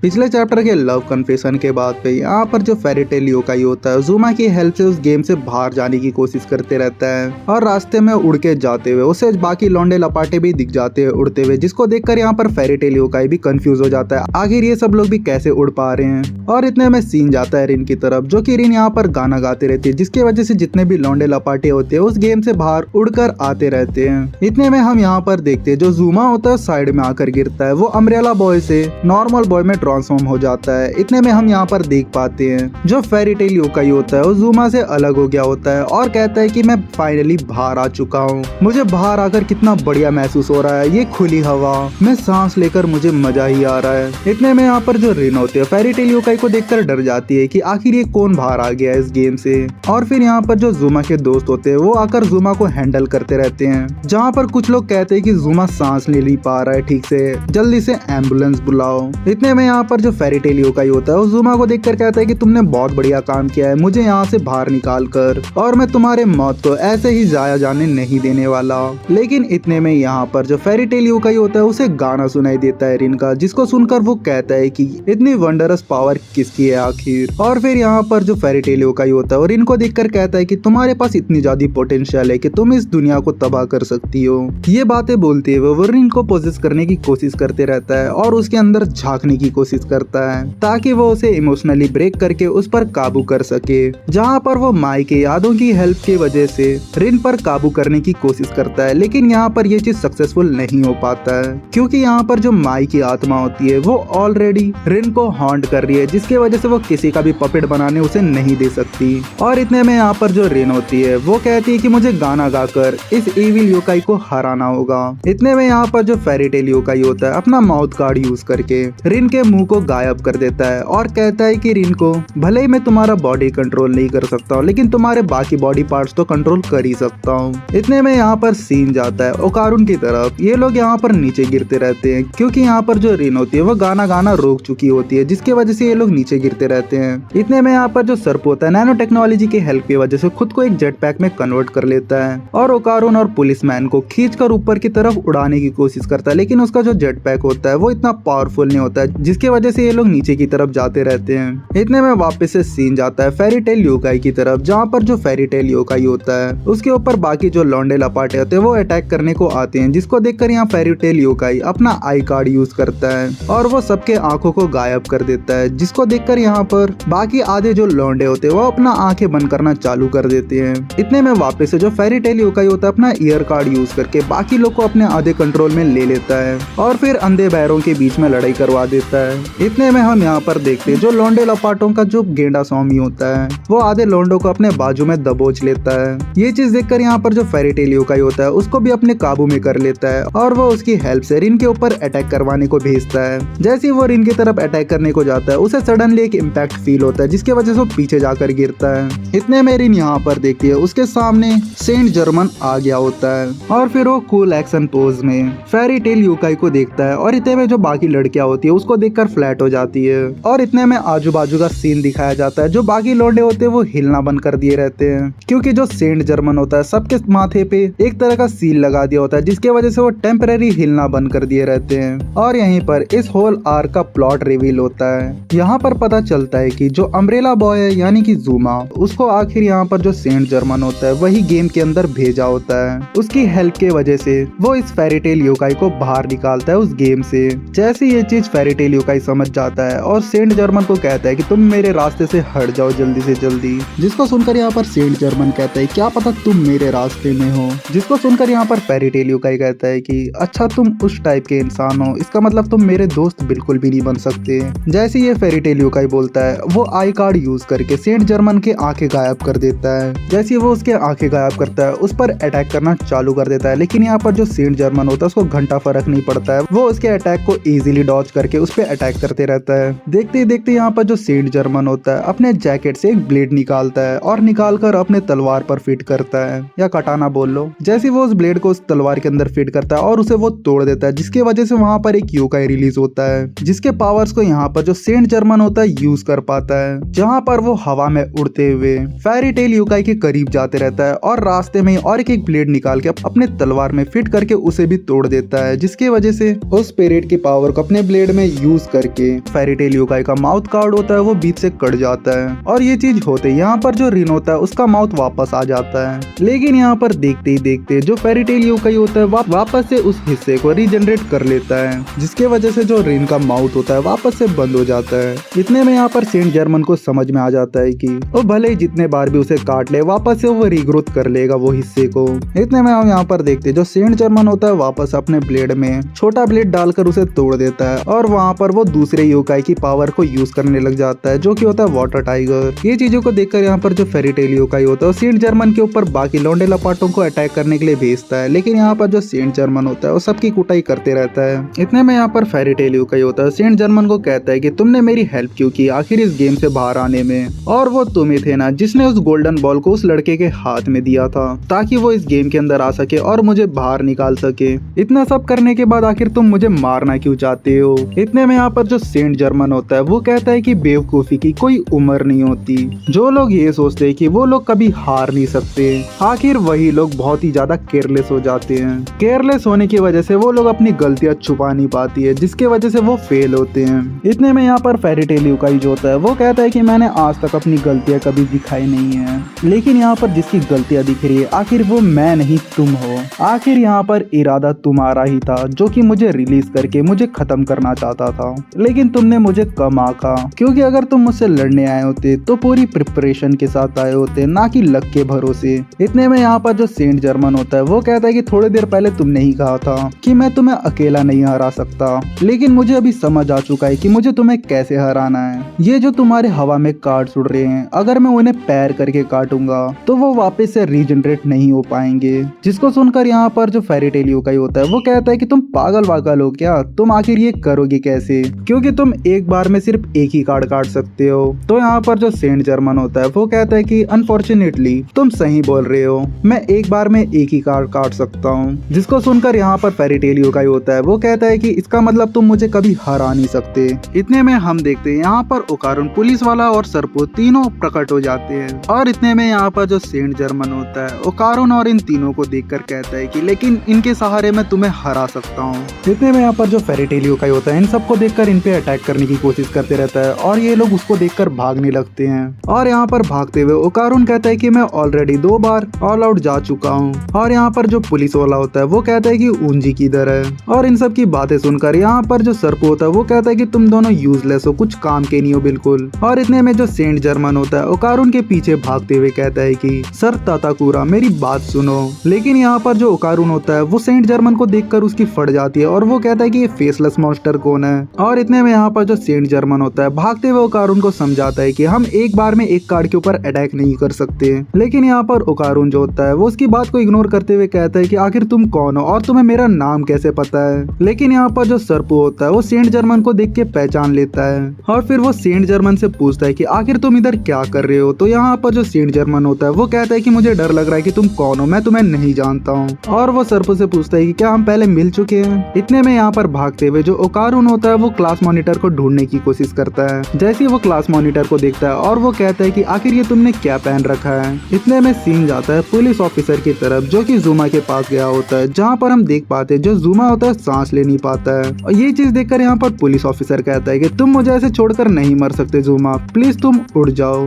पिछले चैप्टर के love confession के बाद पे यहाँ पर जो फेरी टेल योकाई होता है जुमा की हेल्प से उस गेम से बाहर जाने की कोशिश करते रहता है और रास्ते में उड़ के जाते हुए उसे बाकी लौंडे लपाटे भी दिख जाते हैं उड़ते हुए, जिसको देखकर यहाँ पर फेरी टेल योकाई भी कंफ्यूज हो जाता है आखिर ये सब लोग भी कैसे उड़ पा रहे हैं। और इतने में सीन जाता है रिन की तरफ, जो कि रिन यहाँ पर गाना गाती रहती है जिसकी वजह से जितने भी लौंडे लपाटे होते हैं उस गेम से बाहर उड़कर आते रहते हैं। इतने में हम यहाँ पर देखते हैं जो जुमा होता है साइड में आकर गिरता है, वो अम्ब्रेला बॉय से नॉर्मल बॉय में ट्रांसफॉर्म हो जाता है। इतने में हम यहाँ पर देख पाते हैं जो फेरी टेल योकाई होता है वो जुमा से अलग हो गया होता है और कहता है कि मैं फाइनली बाहर आ चुका हूँ, मुझे बाहर आकर कितना बढ़िया महसूस हो रहा है, ये खुली हवा में सांस लेकर मुझे मजा ही आ रहा है। इतने में यहाँ पर जो रिन होती है फेरी टेल योकाई को देखकर डर जाती है कि आखिर ये कौन बाहर आ गया है इस गेम से। और फिर यहाँ पर जो जुमा के दोस्त होते हैं वो आकर जुमा को हैंडल करते रहते हैं, जहाँ पर कुछ लोग कहते हैं कि जुमा सांस ले नहीं पा रहा है ठीक से, जल्दी से एम्बुलेंस बुलाओ। इतने में यहाँ पर जो फेरी टेल योकाई होता है वो जुमा को देखकर कहता है कि तुमने बहुत बढ़िया काम किया है मुझे यहाँ से बाहर निकाल कर, और मैं तुम्हारे मौत को ऐसे ही जाया जाने नहीं देने वाला। लेकिन इतने में यहाँ पर जो फेरी टेल योकाई होता है उसे गाना सुनाई देता है रिन का, जिसको सुनकर वो कहता है कि इतनी वंडरस पावर किसकी है आखिर। और फिर यहाँ पर जो फेरी टेल योकाई होता है और रिन को देखकर कहता है कि तुम्हारे पास इतनी ज्यादा पोटेंशियल है कि तुम इस दुनिया को तबाह कर सकती हो। ये बातें बोलते हुए वो रिन को पोजेस करने की कोशिश करते रहता है और उसके अंदर झांकने की कोशिश करता है ताकि वो उसे इमोशनली ब्रेक करके उस पर काबू कर सके, जहाँ पर वो माई के यादों की हेल्प की वजह से रिन पर काबू करने की कोशिश करता है। लेकिन यहाँ पर ये चीज सक्सेसफुल नहीं हो पाता है क्योंकि यहाँ पर जो माई की आत्मा होती है वो ऑलरेडी रिन को हॉन्ट कर रही है, जिसकी वजह से वो किसी का भी पपेट बनाने उसे नहीं दे सकती। और इतने में यहाँ पर जो रिन होती है वो कहती है कि मुझे गाना गाकर इस इविल योकाई को हराना होगा। इतने में यहाँ पर जो फेरी टेल योकाई होता है अपना माउथ गार्ड यूज करके रिन के मुंह को गायब कर देता है और कहता है कि रिन को भले ही मैं तुम्हारा बॉडी कंट्रोल नहीं कर सकता हूँ लेकिन तुम्हारे बाकी बॉडी पार्ट्स तो कंट्रोल कर ही सकता हूँ। इतने में यहाँ पर सीन जाता है ओकारुन की तरफ, ये लोग यहाँ पर नीचे गिरते रहते हैं क्योंकि यहाँ पर जो रिन होती है वो गाना गाना रोक चुकी होती है, जिसकी वजह से ये लोग नीचे गिरते रहते हैं। इतने में यहाँ पर जो सर्प होता है नैनो टेक्नोलॉजी की हेल्प की वजह से खुद को एक जेट पैक में कन्वर्ट कर लेता है और ओकारुन और पुलिसमैन को खींचकर ऊपर की तरफ उड़ाने की कोशिश करता है, लेकिन उसका जो जेट पैक होता है वो इतना पावरफुल नहीं होता है, जिसकी वजह से ये लोग नीचे की तरफ जाते रहते हैं। इतने में वापस से सीन जाता है फेरी टेल योकाई की तरफ, जहाँ पर जो फेरी टेल योकाई होता है उसके ऊपर बाकी जो लौंडे लपाटे होते हैं वो अटैक करने को आते हैं, जिसको देखकर यहाँ फेरी टेल योकाई अपना आई कार्ड यूज करता है और वो सबके आंखों को गायब कर देता है, जिसको देखकर यहाँ पर बाकी आधे जो लौंडे होते हैं वो अपना आंखें बंद करना चालू कर देते हैं। इतने में वापस से जो फेरी टेल योकाई होता है अपना ईयर कार्ड यूज करके बाकी लोग को अपने आधे कंट्रोल में ले लेता है और फिर अंधे बहरों के बीच में लड़ाई करवा देता है। इतने में हम यहाँ पर देखते हैं जो लौंडे लपाटों का जो गेंडा स्वामी होता है वो आधे लौंडों को अपने बाजू में दबोच लेता है। ये चीज देखकर यहाँ पर जो फेरी टेल योकाई होता है उसको भी अपने काबू में कर लेता है और वो उसकी हेल्प से रिन के ऊपर अटैक करवाने को भेजता है। जैसे ही वो रिन की तरफ अटैक करने को जाता है उसे सडनली एक इम्पैक्ट फील होता है, जिसकी वजह से वो पीछे जाकर गिरता है। इतने में रिन यहाँ पर देखती है उसके सामने सेंट जर्मन आ गया होता है और फिर वो कूल एक्शन पोज में फेरी टेल योकाई को देखता है और इतने में जो बाकी लड़कियां होती है उसको देखकर फ्लैट हो जाती है। और इतने में आजू बाजू का सीन दिखाया जाता है, जो बाकी लौंडे होते हैं वो हिलना बंद कर दिए रहते हैं क्योंकि जो सेंट जर्मन होता है सबके माथे पे एक तरह का सील लगा दिया होता है, जिसकी वजह से वो टेम्पररी हिलना बंद कर दिए रहते हैं। और यहीं पर इस होल आर्क का प्लॉट रिवील होता है। यहाँ पर पता चलता है कि जो अम्ब्रेला बॉय है यानी कि जुमा, उसको आखिर यहाँ पर जो सेंट जर्मन होता है वही गेम के अंदर भेजा होता है। उसकी हेल्प के वजह से वो इस फेरी टेल योकाई को बाहर निकालता है उस गेम से। जैसे ये चीज फेरी टेल योकाई समझ जाता है और सेंट जर्मन को कहता है कि तुम मेरे रास्ते से हट जाओ जल्दी से जल्दी, जिसको सुनकर यहाँ पर सेंट जर्मन कहता है क्या पता तुम मेरे रास्ते में हो, जिसको सुनकर यहाँ पर फेरी टेल योकाई कहता है कि अच्छा तुम उस टाइप के इंसान हो, इसका मतलब तुम मेरे दोस्त बिल्कुल भी नहीं बन सकते। जैसे ये फेरी टेल योकाई बोलता है वो आई कार्ड यूज करके सेंट जर्मन के आंखें गायब कर देता है। जैसे वो उसके आंखें गायब करता है उस पर अटैक करना चालू कर देता है, लेकिन यहाँ पर जो सेंट जर्मन होता है उसको घंटा फर्क नहीं पड़ता है, वो उसके अटैक को इजीली डॉज करके उस पर अटैक करते रहता है। देखते ही देखते यहाँ पर जो सेंट जर्मन होता है अपने जैकेट से एक ब्लेड निकालता है और निकालकर अपने तलवार पर फिट करता है, या कटाना बोल लो। जैसे वो उस ब्लेड को उस तलवार के अंदर फिट करता है और उसे वो तोड़ देता है, जिसकी वजह से वहां पर एक योकाई रिलीज होता है, जिसके पावर्स को यहाँ पर जो सेंट जर्मन होता है यूज कर पाता है। जहाँ पर वो हवा में उड़ते हुए फेरी टेल योकाई के करीब जाते रहता है और रास्ते में और एक ब्लेड निकाल के अपने तलवार में फिट करके उसे भी तोड़ देता है, जिसकी वजह से उस स्पिरिट की पावर को अपने ब्लेड में यूज करके फेरीटेल योकाई का माउथ कार्ड होता है वो बीच से कट जाता है और ये चीज होते ही यहाँ पर जो रिन होता है उसका माउथ वापस आ जाता है। लेकिन यहाँ पर देखते ही देखते जो फेरीटेल योकाई होता है वापस से उस हिस्से को रीजनरेट कर लेता है, जिसके वजह से जो रिन का माउथ होता है वापस से बंद हो जाता है। इतने में यहाँ पर सेंट जर्मन को समझ में आ जाता है कि वो भले ही जितने बार भी उसे काट ले वापस से वो रीग्रोथ कर लेगा वो हिस्से को। इतने में हम यहाँ पर देखते जो सेंट जर्मन होता है वापस अपने ब्लेड में छोटा ब्लेड डालकर उसे तोड़ देता है और वहाँ पर वो दूसरे योकाई की पावर को यूज करने लग जाता है जो कि होता है वाटर टाइगर। ये चीजों को देखकर यहाँ पर जो फेरीटेल योकाई होता है सेंट जर्मन के ऊपर बाकी लौंडे लपाटों को अटैक करने के लिए भेजता है, लेकिन यहाँ पर जो सेंट जर्मन होता है वो सबकी कुटाई करते रहता है। इतने में यहाँ पर फेरीटेल योकाई होता है सेंट जर्मन को कहता है कि तुमने मेरी हेल्प क्यों की आखिर इस गेम से बाहर आने में, और वो तुम ही थे ना जिसने उस गोल्डन बॉल को उस लड़के के हाथ में दिया था ताकि वो इस गेम के अंदर आ सके और मुझे बाहर निकाल सके। इतना सब करने के बाद आखिर तुम मुझे मारना क्यों चाहते हो। इतने में यहाँ पर जो सेंट जर्मन होता है वो कहता है कि बेवकूफी की कोई उम्र नहीं होती। जो लोग ये सोचते हैं कि वो लोग कभी हार नहीं सकते, आखिर वही लोग बहुत ही ज्यादा केयरलेस हो जाते हैं। केयरलेस होने की वजह से वो लोग अपनी गलतियां छुपा नहीं पाती है, जिसके वजह से वो फेल होते हैं। इतने में यहाँ पर फेरीटेल योकाई जो होता है वो कहता है कि मैंने आज तक अपनी गलतियां कभी दिखाई नहीं है, लेकिन यहाँ पर जिसकी गलतियां दिख रही है आखिर वो मैं नहीं तुम हो। आखिर यहाँ पर इरादा तुम्हारा ही था जो कि मुझे रिलीज करके मुझे खत्म करना चाहता था, लेकिन तुमने मुझे कम आंका, क्योंकि अगर तुम मुझसे लड़ने आए होते तो पूरी प्रिपरेशन के साथ आए होते, ना कि लक के भरोसे। इतने में यहाँ पर जो सेंट जर्मन होता है वो कहता है कि थोड़ी देर पहले तुमने ही कहा था कि मैं तुम्हें अकेला नहीं हरा सकता, लेकिन मुझे अभी समझ आ चुका है कि मुझे तुम्हें कैसे हराना है। ये जो तुम्हारे हवा में कार्ड्स उड़ रहे हैं, अगर मैं उन्हें पैर करके काटूंगा तो वो वापस से रीजनरेट नहीं हो पाएंगे। जिसको सुनकर यहाँ पर जो फेरीटेल योकाई होता है वो कहता है कि तुम पागल वागल हो क्या, तुम आखिर ये करोगे कैसे, क्योंकि तुम एक बार में सिर्फ एक ही कार्ड काट सकते हो। तो यहाँ पर जो सेंट जर्मन होता है वो कहता है कि अनफॉर्चुनेटली तुम सही बोल रहे हो, मैं एक बार में एक ही कार्ड काट सकता हूँ। जिसको सुनकर यहाँ पर फेरीटेल योकाई होता है वो कहता है कि इसका मतलब तुम मुझे कभी हरा नहीं सकते। इतने में हम देखते हैं यहाँ पर ओकारुन, पुलिस वाला और सरपो तीनों प्रकट हो जाते हैं, और इतने में यहाँ पर जो सेंट जर्मन होता है ओकारुन और इन तीनों को देखकर कहता है कि लेकिन इनके सहारे मैं तुम्हें हरा सकता हूँ। इतने में यहाँ पर जो फेरीटेल योकाई होता है इन सबको देखकर इन पे अटैक करने की कोशिश करते रहता है और ये लोग उसको देखकर भागने लगते हैं। और यहाँ पर भागते हुए ओकारुन कहता है कि मैं ऑलरेडी 2 बार ऑल आउट जा चुका हूँ। और यहाँ पर जो पुलिस वाला होता है वो कहता है कि ऊंजी किधर है। और इन सब की बातें सुनकर यहाँ पर जो सरपो होता है वो कहता है कि तुम दोनों यूजलेस हो, कुछ काम के नहीं हो बिल्कुल। और इतने में जो सेंट जर्मन होता है ओकारुन के पीछे भागते हुए कहता है कि सर ताताकुरा मेरी बात सुनो। लेकिन यहाँ पर जो ओकारुन होता है वो सेंट जर्मन को देखकर उसकी फट जाती है और वो कहता है कि ये फेसलेस मॉन्स्टर कौन है। और इतने में यहाँ पर जो सेंट जर्मन होता है भागते हुए ओकारुन को समझाता है कि हम एक बार में एक कार्ड के ऊपर अटैक नहीं कर सकते। लेकिन यहाँ पर ओकारुन जो होता है वो उसकी बात को इग्नोर करते हुए कहता है कि आखिर तुम कौन हो और तुम्हें मेरा नाम कैसे पता है। लेकिन यहाँ पर जो सरपो होता है वो सेंट जर्मन को देख के पहचान लेता है और फिर वो सेंट जर्मन से पूछता है कि आखिर तुम इधर क्या कर रहे हो। तो यहाँ पर जो सेंट जर्मन होता है वो कहता है कि मुझे डर लग रहा है कि तुम कौन हो, मैं तुम्हें नहीं जानता हूँ। और वो सरपो से पूछता है कि क्या हम पहले मिल चुके हैं। इतने में यहाँ पर भागते हुए जो ओकारुन होता है वो क्लास मॉनिटर को ढूंढने की कोशिश करता है। जैसे ही वो क्लास मॉनिटर को देखता है और वो कहता है कि आखिर ये तुमने क्या पहन रखा है। इतने में सीन जाता है पुलिस ऑफिसर की तरफ जो कि जुमा के पास गया होता है, जहाँ पर हम देख पाते हैं जो जुमा होता है सांस ले नहीं पाता है। और ये चीज देखकर यहाँ पर पुलिस ऑफिसर कहता है कि तुम मुझे ऐसे छोड़कर नहीं मर सकते जुमा, प्लीज तुम उड़ जाओ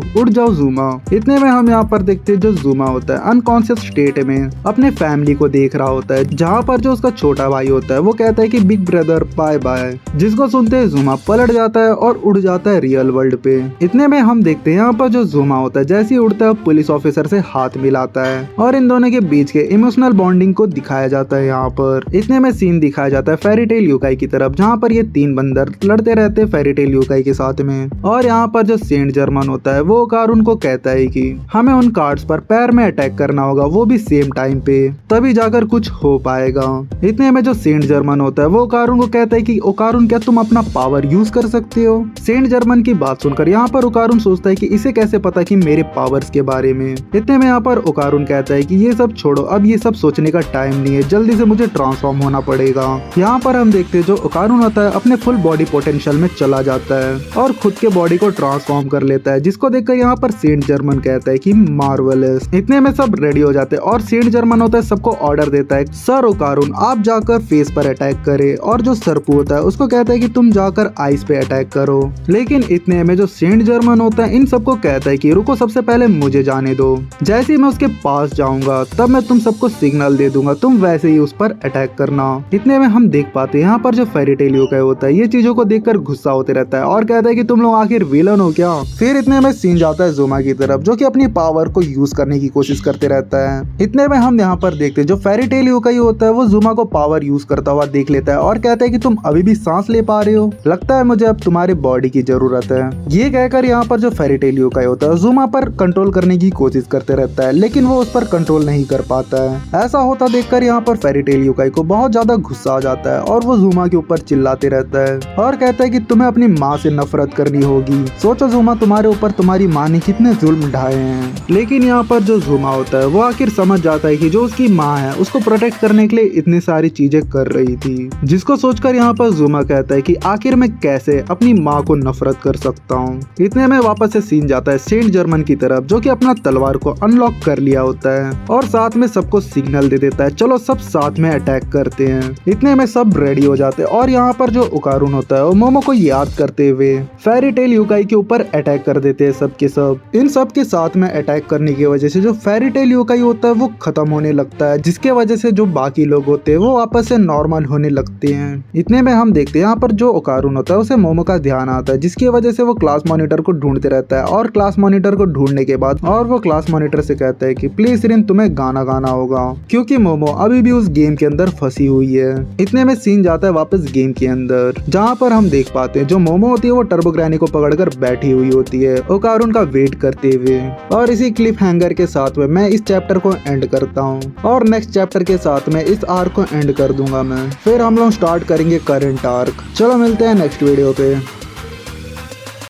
जुमा। इतने में हम यहाँ पर देखते हैं जो जुमा होता है अनकॉन्शियस स्टेट में अपने फैमिली को देख रहा होता है, जहाँ पर जो उसका छोटा भाई होता है वो कहता है कि बिग ब्रदर बाय बाय। जिसको सुनते ही जुमा पलट जाता है और उड़ जाता है रियल वर्ल्ड पे। इतने में हम देखते हैं यहाँ पर जो जुमा होता है जैसे ही उड़ता है पुलिस ऑफिसर से हाथ मिलाता है और इन दोनों के बीच के इमोशनल बॉन्डिंग को दिखाया जाता है। यहाँ पर इतने में सीन दिखाया जाता है फेरीटेल योकाई की तरफ, जहाँ पर ये 3 बंदर लड़ते रहते हैं फेरीटेल योकाई के साथ में। और यहाँ पर जो सेंट जर्मन होता है वो ओकारुन को कहता है कि हमें उन कार्ड्स पर पैर में अटैक करना होगा, वो भी सेम टाइम पे, तभी जाकर कुछ हो पाएगा। इतने में जो सेंट जर्मन होता है वो ओकारुन को कहता है कि ओकारुन क्या तुम अपना पावर यूज कर सकते हो। सेंट जर्मन की बात सुनकर यहाँ पर ओकारुन सोचता है कि इसे कैसे पता कि मेरे पावर्स के बारे में। इतने में यहाँ पर ओकारुन कहता है कि ये सब छोड़ो, अब ये सब सोचने का टाइम नहीं है, जल्दी से मुझे ट्रांसफॉर्म होना पड़ेगा। यहाँ पर हम देखते हैं जो ओकारुन होता है अपने फुल बॉडी पोटेंशियल में चला जाता है और खुद के बॉडी को ट्रांसफॉर्म कर लेता है, जिसको देखकर यहाँ पर सेंट जर्मन कहता है कि मार्वेलस। इतने में सब रेडी हो जाते हैं और सेंट जर्मन होता है सबको ऑर्डर देता है, सर ओकारुन आप जाकर फेस पर अटैक करे। और जो सरपू होता है उसको कहता है कि तुम जाकर आइस पे अटैक करो। लेकिन इतने में जो सेंट जर्मन होता है इन सबको कहता है कि रुको, सबसे पहले मुझे जाने दो। जैसे ही मैं उसके पास जाऊंगा तब मैं तुम सबको सिग्नल दे दूंगा, तुम वैसे ही उस पर अटैक करना। इतने में हम देख पाते हैं यहाँ पर जो फेरी टेल योकाई होता है ये चीजों को देखकर गुस्सा होते रहता है और कहता है कि तुम लोग आखिर विलन हो क्या। फिर इतने में सीन जाता है ज़ुमा की तरफ, जो कि अपनी पावर को यूज करने की कोशिश करते रहता है। इतने में हम यहाँ पर देखते हैं जो फेरी टेल योकाई होता है वो ज़ुमा को पावर यूज करता हुआ देख लेता है और कहता है कि तुम अभी भी सांस ले पा रहे हो, लगता है मुझे अब तुम्हारे बॉडी की जरूरत है। ये कहकर यहाँ पर जो फेरी टेल योकाई होता है ज़ुमा पर कंट्रोल करने की कोशिश करते रहता है, लेकिन वो उस पर कंट्रोल नहीं कर पाता है। ऐसा होता देखकर यहाँ पर फेरी टेल योकाई को बहुत ज्यादा गुस्सा आ जाता है और वो ज़ुमा के ऊपर चिल्लाते रहता है और कहता है कि तुम्हें अपनी माँ से नफरत करनी होगी। सोचो ज़ुमा, तुम्हारे ऊपर तुम्हारी माँ ने कितने जुल्म ढाए हैं। लेकिन यहाँ पर जो ज़ुमा होता है वो आखिर समझ जाता है कि जो उसकी माँ है उसको प्रोटेक्ट करने के लिए इतनी सारी चीजें कर रही थी, जिसको सोचकर यहाँ पर ज़ुमा कहता है कि आखिर मैं कैसे अपनी माँ को नफरत कर सकता हूँ। इतने में वापस से सीन जाता है सेंट जर्मन की तरफ, जो कि अपना तलवार को अनलॉक कर लिया होता है और साथ में सबको सिग्नल दे देता है, चलो सब साथ में अटैक करते हैं। इतने में सब रेडी हो जाते हैं और यहाँ पर जो ओकारुन होता है वो मोमो को याद करते हुए फेरी टेल योकाई के ऊपर अटैक कर देते हैं सब के सब। इन सब के साथ में अटैक करने की वजह से जो फेरी टेल योकाई होता है वो खत्म होने लगता है, जिसके वजह से जो बाकी लोग होते हैं वो वापस से नॉर्मल होने लगते हैं। इतने में हम देखते हैं यहाँ पर जो ओकारुन होता है उसे मोमो का ध्यान आता है, जिसकी वजह से वो क्लास मॉनिटर को ढूंढते रहता है और क्लास मॉनिटर को ढूंढने के बाद और वो क्लास मॉनिटर से कहता है कि प्लीज रिन तुम्हें गाना गाना होगा, क्योंकि मोमो अभी भी उस गेम के अंदर फंसी हुई है। इतने में सीन जाता है वापस गेम के अंदर, जहाँ पर हम देख पाते हैं जो मोमो होती है वो टर्बो ग्रैनी को पकड़कर बैठी हुई होती है ओकारुन का वेट करते हुए। और इसी क्लिप हैंगर के साथ में मैं इस चैप्टर को एंड करता हूँ और नेक्स्ट चैप्टर के साथ में इस आर्क को एंड कर दूंगा मैं। फिर हम लोग स्टार्ट करेंगे करंट आर्क। चलो मिलते हैं नेक्स्ट वीडियो पे।